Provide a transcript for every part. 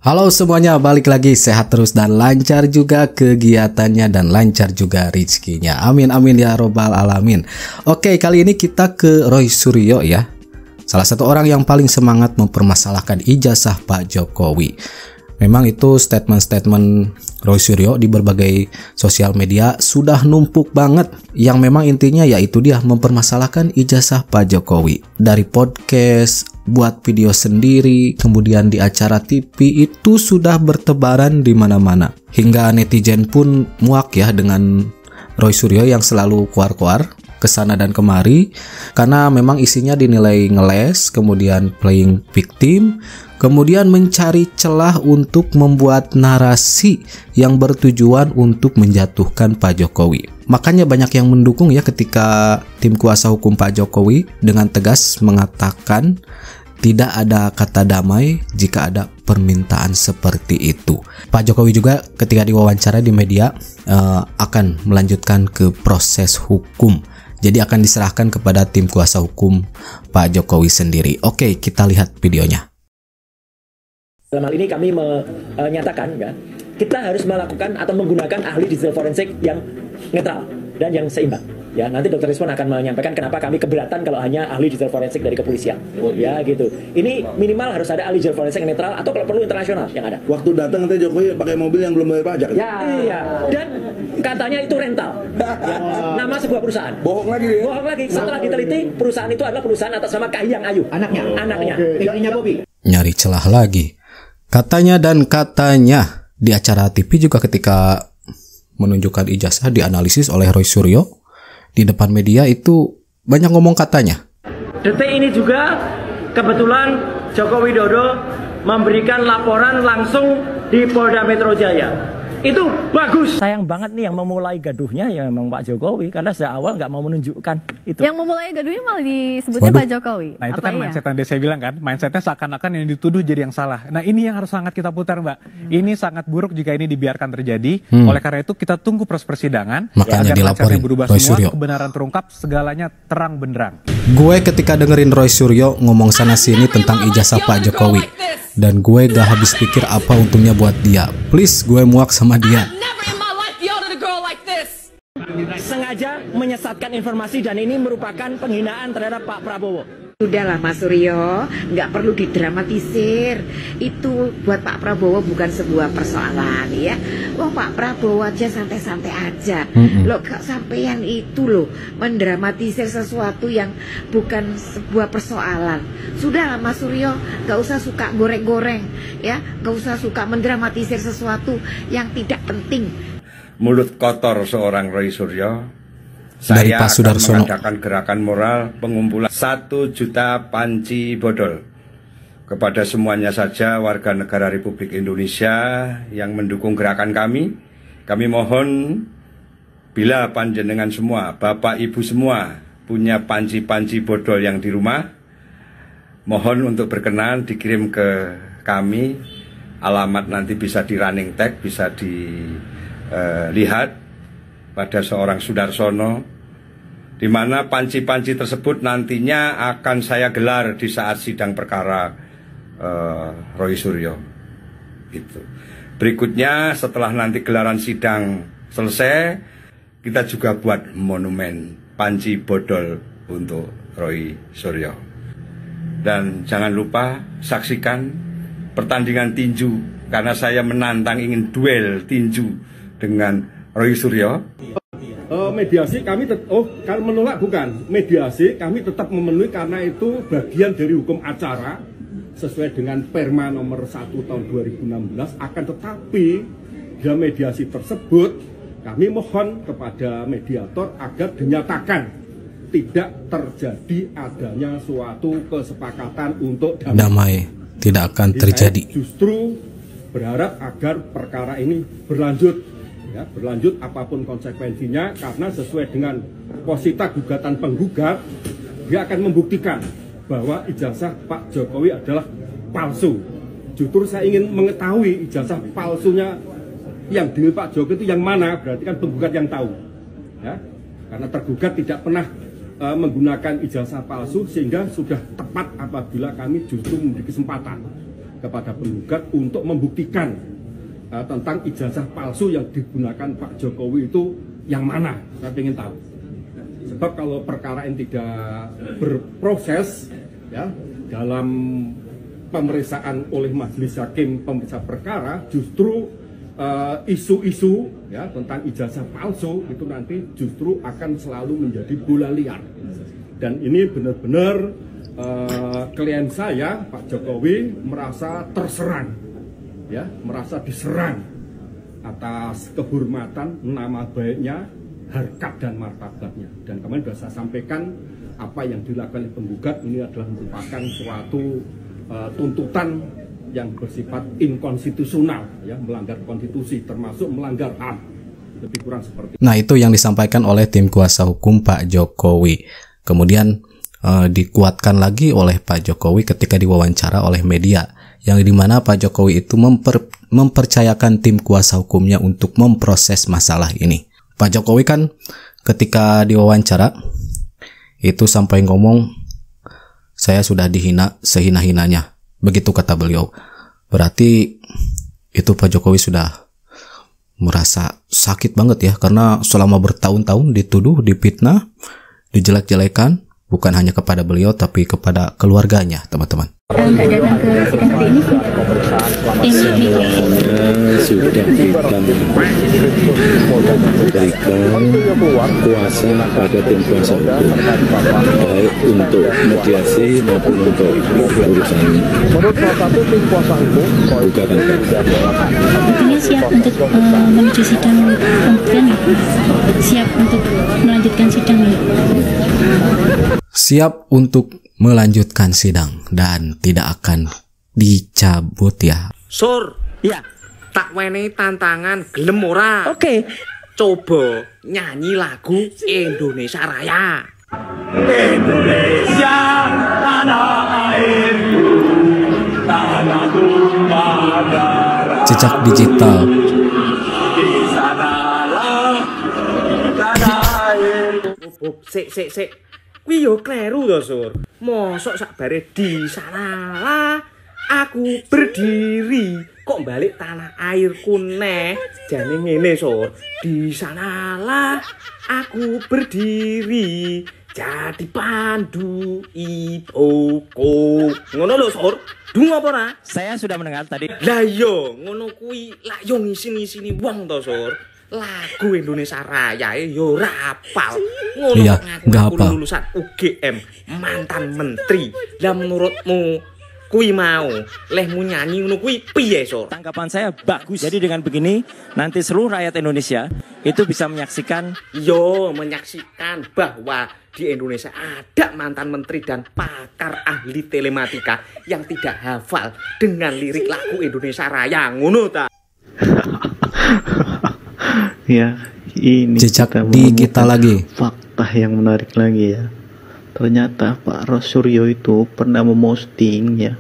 Halo semuanya, balik lagi, sehat terus dan lancar juga kegiatannya dan lancar juga rezekinya. Amin amin ya robbal alamin. Oke, kali ini kita ke Roy Suryo ya. Salah satu orang yang paling semangat mempermasalahkan ijazah Pak Jokowi. Memang itu statement-statement Roy Suryo di berbagai sosial media sudah numpuk banget. Yang memang intinya yaitu dia mempermasalahkan ijazah Pak Jokowi. Dari podcast, buat video sendiri, kemudian di acara TV itu sudah bertebaran di mana-mana. Hingga netizen pun muak ya dengan Roy Suryo yang selalu keluar-keluar kesana dan kemari karena memang isinya dinilai ngeles, kemudian playing victim, kemudian mencari celah untuk membuat narasi yang bertujuan untuk menjatuhkan Pak Jokowi. Makanya banyak yang mendukung ya ketika tim kuasa hukum Pak Jokowi dengan tegas mengatakan tidak ada kata damai jika ada permintaan seperti itu. Pak Jokowi juga ketika diwawancara di media akan melanjutkan ke proses hukum. Jadi akan diserahkan kepada tim kuasa hukum Pak Jokowi sendiri. Oke, kita lihat videonya. Dalam hal ini kami menyatakan ya, kita harus melakukan atau menggunakan ahli digital forensik yang netral dan yang seimbang. Ya, nanti Dr. Rizwan akan menyampaikan kenapa kami keberatan kalau hanya ahli digital forensik dari kepolisian. Ya, gitu. Ini minimal harus ada ahli digital forensik yang netral atau kalau perlu internasional yang ada. Waktu datang nanti Jokowi pakai mobil yang belum bayar pajak. Ya, iya. Dan katanya itu rental. Ya, nama sebuah perusahaan. Bohong lagi dia. Bohong lagi. Setelah diteliti, perusahaan itu adalah perusahaan atas nama Kahiyang Ayu. Anaknya. Istrinya Bobi. Nyari celah lagi. Katanya dan katanya di acara TV juga ketika menunjukkan ijazah dianalisis oleh Roy Suryo di depan media itu banyak ngomong katanya. Detik ini juga kebetulan Joko Widodo memberikan laporan langsung di Polda Metro Jaya. Itu bagus. Sayang banget nih yang memulai gaduhnya ya memang Pak Jokowi karena sejak awal nggak mau menunjukkan itu. Yang memulai gaduhnya malah disebutnya Pak Jokowi. Nah itu kan mindset yang saya bilang kan, mindsetnya seakan-akan yang dituduh jadi yang salah. Nah ini yang harus sangat kita putar Mbak. Ini sangat buruk jika ini dibiarkan terjadi. Oleh karena itu kita tunggu proses persidangan. Makanya agar dilaporin berubah Roy semua, Suryo. kebenaran terungkap, segalanya terang benderang. Gue ketika dengerin Roy Suryo ngomong sana sini tentang ijazah Pak Jokowi, dan gue gak habis pikir apa untungnya buat dia. Please, gue muak sama dia. Sengaja menyesatkan informasi dan ini merupakan penghinaan terhadap Pak Prabowo. Sudahlah Mas Suryo, nggak perlu didramatisir. Itu buat Pak Prabowo bukan sebuah persoalan ya. Wah Pak Prabowo aja santai-santai aja. Loh gak sampean itu loh mendramatisir sesuatu yang bukan sebuah persoalan. Sudahlah Mas Suryo, nggak usah suka goreng-goreng ya, nggak usah suka mendramatisir sesuatu yang tidak penting. Mulut kotor seorang Roy Suryo. Dari Saya Pak akan Sudarsono. mengadakan gerakan moral pengumpulan 1 juta panci bodol kepada semuanya saja warga negara Republik Indonesia yang mendukung gerakan kami. Kami mohon bila panjenengan semua, Bapak Ibu semua punya panci-panci bodol yang di rumah, mohon untuk berkenan dikirim ke kami. Alamat nanti bisa di running tag, bisa dilihat pada seorang Sudarsono, di mana panci-panci tersebut nantinya akan saya gelar di saat sidang perkara Roy Suryo. Itu. Berikutnya setelah nanti gelaran sidang selesai, kita juga buat monumen panci bodol untuk Roy Suryo. Dan jangan lupa saksikan pertandingan tinju karena saya menantang ingin duel tinju dengan Roy Suryo. Mediasi kami kalau menolak bukan. Mediasi kami tetap memenuhi karena itu bagian dari hukum acara sesuai dengan Perma nomor 1 tahun 2016. Akan tetapi dalam mediasi tersebut kami mohon kepada mediator agar dinyatakan tidak terjadi adanya suatu kesepakatan untuk Damai tidak akan terjadi. Saya justru berharap agar perkara ini berlanjut. Ya, berlanjut apapun konsekuensinya karena sesuai dengan posita gugatan penggugat dia akan membuktikan bahwa ijazah Pak Jokowi adalah palsu. Justru saya ingin mengetahui ijazah palsunya yang dimiliki Pak Jokowi itu yang mana, berarti kan penggugat yang tahu ya, karena tergugat tidak pernah menggunakan ijazah palsu sehingga sudah tepat apabila kami justru memberi kesempatan kepada penggugat untuk membuktikan tentang ijazah palsu yang digunakan Pak Jokowi itu yang mana. Saya ingin tahu. Sebab kalau perkara ini tidak berproses ya dalam pemeriksaan oleh majelis hakim pemeriksa perkara, justru isu-isu ya tentang ijazah palsu itu nanti justru akan selalu menjadi bola liar. Dan ini benar-benar klien saya Pak Jokowi merasa terserang, ya, merasa diserang atas kehormatan, nama baiknya, harkat dan martabatnya. Dan kemarin sudah saya sampaikan apa yang dilakukan oleh penggugat ini adalah merupakan suatu tuntutan yang bersifat inkonstitusional, ya, melanggar konstitusi, termasuk melanggar HAM, lebih kurang seperti itu. Nah, itu yang disampaikan oleh tim kuasa hukum Pak Jokowi. Kemudian dikuatkan lagi oleh Pak Jokowi ketika diwawancara oleh media, yang dimana Pak Jokowi itu mempercayakan tim kuasa hukumnya untuk memproses masalah ini. Pak Jokowi kan ketika diwawancara itu sampai ngomong, saya sudah dihina sehina-hinanya. Begitu kata beliau. Berarti itu Pak Jokowi sudah merasa sakit banget ya, karena selama bertahun-tahun dituduh, difitnah, dijelek-jelekan, bukan hanya kepada beliau tapi kepada keluarganya, teman-teman. Nggak datang ke sidang hari ini sih. Sudah kita berikan kuasa pada tim kuasa hukum, baik untuk mediasi maupun untuk urusan gugatan. Artinya siap untuk menuju sidang pembuktian, siap untuk melanjutkan sidang ini. Siap untuk melanjutkan sidang dan tidak akan dicabut ya. Sur, ya, tak wenehi tantangan, gelem ora? Oke. Coba nyanyi lagu Indonesia Raya. Indonesia tanah airku, tanah tumpah darah. Jejak digital. Di sanalah tanah airku. Sik. Kuwi yo kleru to, Sur. Mosok sakbare di sanalah aku berdiri, kok balik tanah airku neh. Jane ngene, Sur. Di sanalah aku berdiri, jadi pandu ibuku. Ngono lho, Sur. Dung apa ora? Saya sudah mendengar tadi. Lah yo, ngono kuwi lak yo ngisi-ngisini wong to, Sur. Lagu Indonesia Raya yo ora apal. Ngono iya, nggak hafal. Lulusan UGM, mantan menteri. Lah menurutmu kui mau lehmu nyanyi ngono kui piye, Sur? Tanggapan saya bagus. Jadi dengan begini nanti seluruh rakyat Indonesia itu bisa menyaksikan bahwa di Indonesia ada mantan menteri dan pakar ahli telematika yang tidak hafal dengan lirik lagu Indonesia Raya, ngono ta? Ya, ini jejak digital lagi. Fakta yang menarik lagi ya. Ternyata Pak Rosuryo itu pernah memosting ya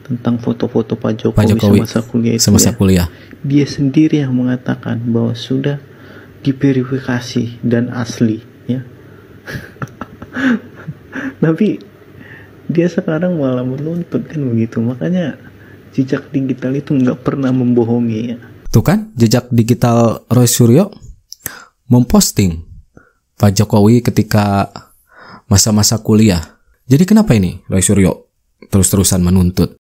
tentang foto-foto Pak Jokowi semasa kuliah itu. Kuliah. Dia sendiri yang mengatakan bahwa sudah diverifikasi dan asli ya. Tapi dia sekarang malah menuntut kan begitu. Makanya jejak digital itu nggak pernah membohongi ya. Tuh kan, jejak digital Rosuryo memposting Pak Jokowi ketika masa-masa kuliah. Jadi kenapa ini Rosuryo terus-terusan menuntut?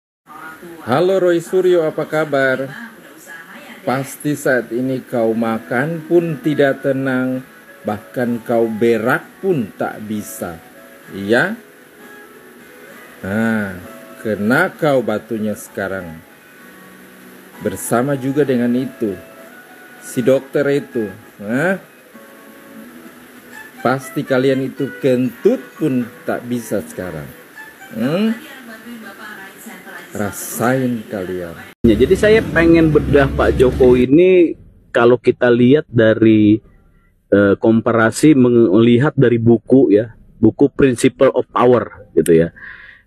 Halo Rosuryo, apa kabar? Pasti saat ini kau makan pun tidak tenang, bahkan kau berak pun tak bisa. Iya? Nah, kena kau batunya sekarang. Bersama juga dengan itu, si dokter itu, pasti kalian itu kentut pun tak bisa sekarang. Rasain kalian. Jadi saya pengen bedah Pak Jokowi ini, kalau kita lihat dari komparasi melihat dari buku ya, buku Principle of Power gitu ya.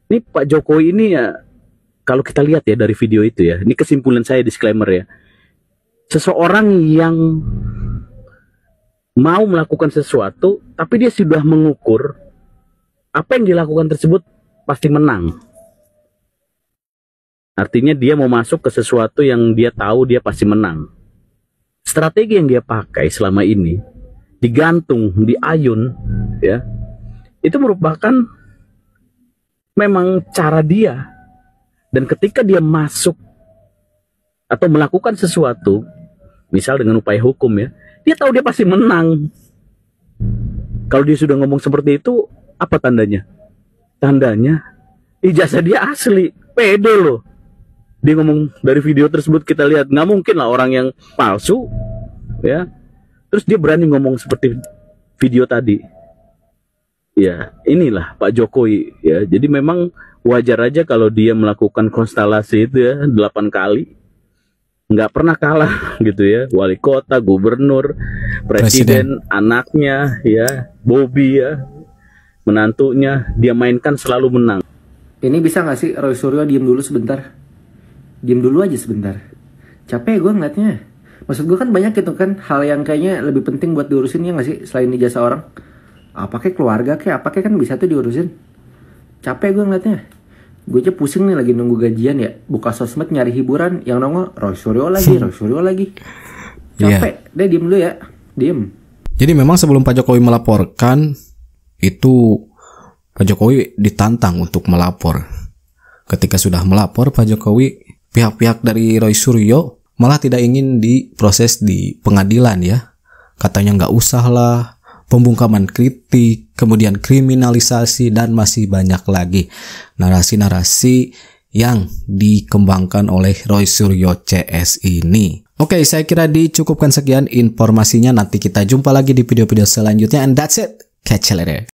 Ini Pak Jokowi ini ya, kalau kita lihat ya dari video itu ya, ini kesimpulan saya, disclaimer ya. Seseorang yang mau melakukan sesuatu, tapi dia sudah mengukur apa yang dilakukan tersebut pasti menang. Artinya dia mau masuk ke sesuatu yang dia tahu dia pasti menang. Strategi yang dia pakai selama ini, digantung, diayun, ya, itu merupakan memang cara dia. Dan ketika dia masuk atau melakukan sesuatu, misal dengan upaya hukum ya, dia tahu dia pasti menang. Kalau dia sudah ngomong seperti itu, apa tandanya? Tandanya ijazah dia asli, pede loh. Dia ngomong dari video tersebut kita lihat, nggak mungkin lah orang yang palsu, ya. Terus dia berani ngomong seperti video tadi. Ya, inilah Pak Jokowi, ya. Jadi memang wajar aja kalau dia melakukan konstelasi itu ya 8 kali, nggak pernah kalah gitu ya. Wali kota, gubernur, presiden, anaknya, ya, Bobby ya, menantunya, dia mainkan selalu menang. Ini bisa nggak sih Roy Suryo diem dulu sebentar? Diem dulu aja sebentar. Capek gue ngeliatnya. Maksud gue kan banyak gitu kan hal yang kayaknya lebih penting buat diurusin, ya nggak sih, selain ijazah orang. Apa kayak keluarga kayak apa kayak kan bisa tuh diurusin. Capek gue ngeliatnya. Gue aja pusing nih lagi nunggu gajian ya. Buka sosmed nyari hiburan, yang nongol Roy Suryo lagi, Roy Suryo lagi. Capek. Deh diem dulu ya. Diem. Jadi memang sebelum Pak Jokowi melaporkan, itu Pak Jokowi ditantang untuk melapor. Ketika sudah melapor, Pak Jokowi, pihak-pihak dari Roy Suryo malah tidak ingin diproses di pengadilan ya. Katanya nggak usah lah, pembungkaman kritik, kemudian kriminalisasi, dan masih banyak lagi narasi-narasi yang dikembangkan oleh Roy Suryo CS ini. Oke, saya kira dicukupkan sekian informasinya. Nanti kita jumpa lagi di video-video selanjutnya. And that's it. Catch you later.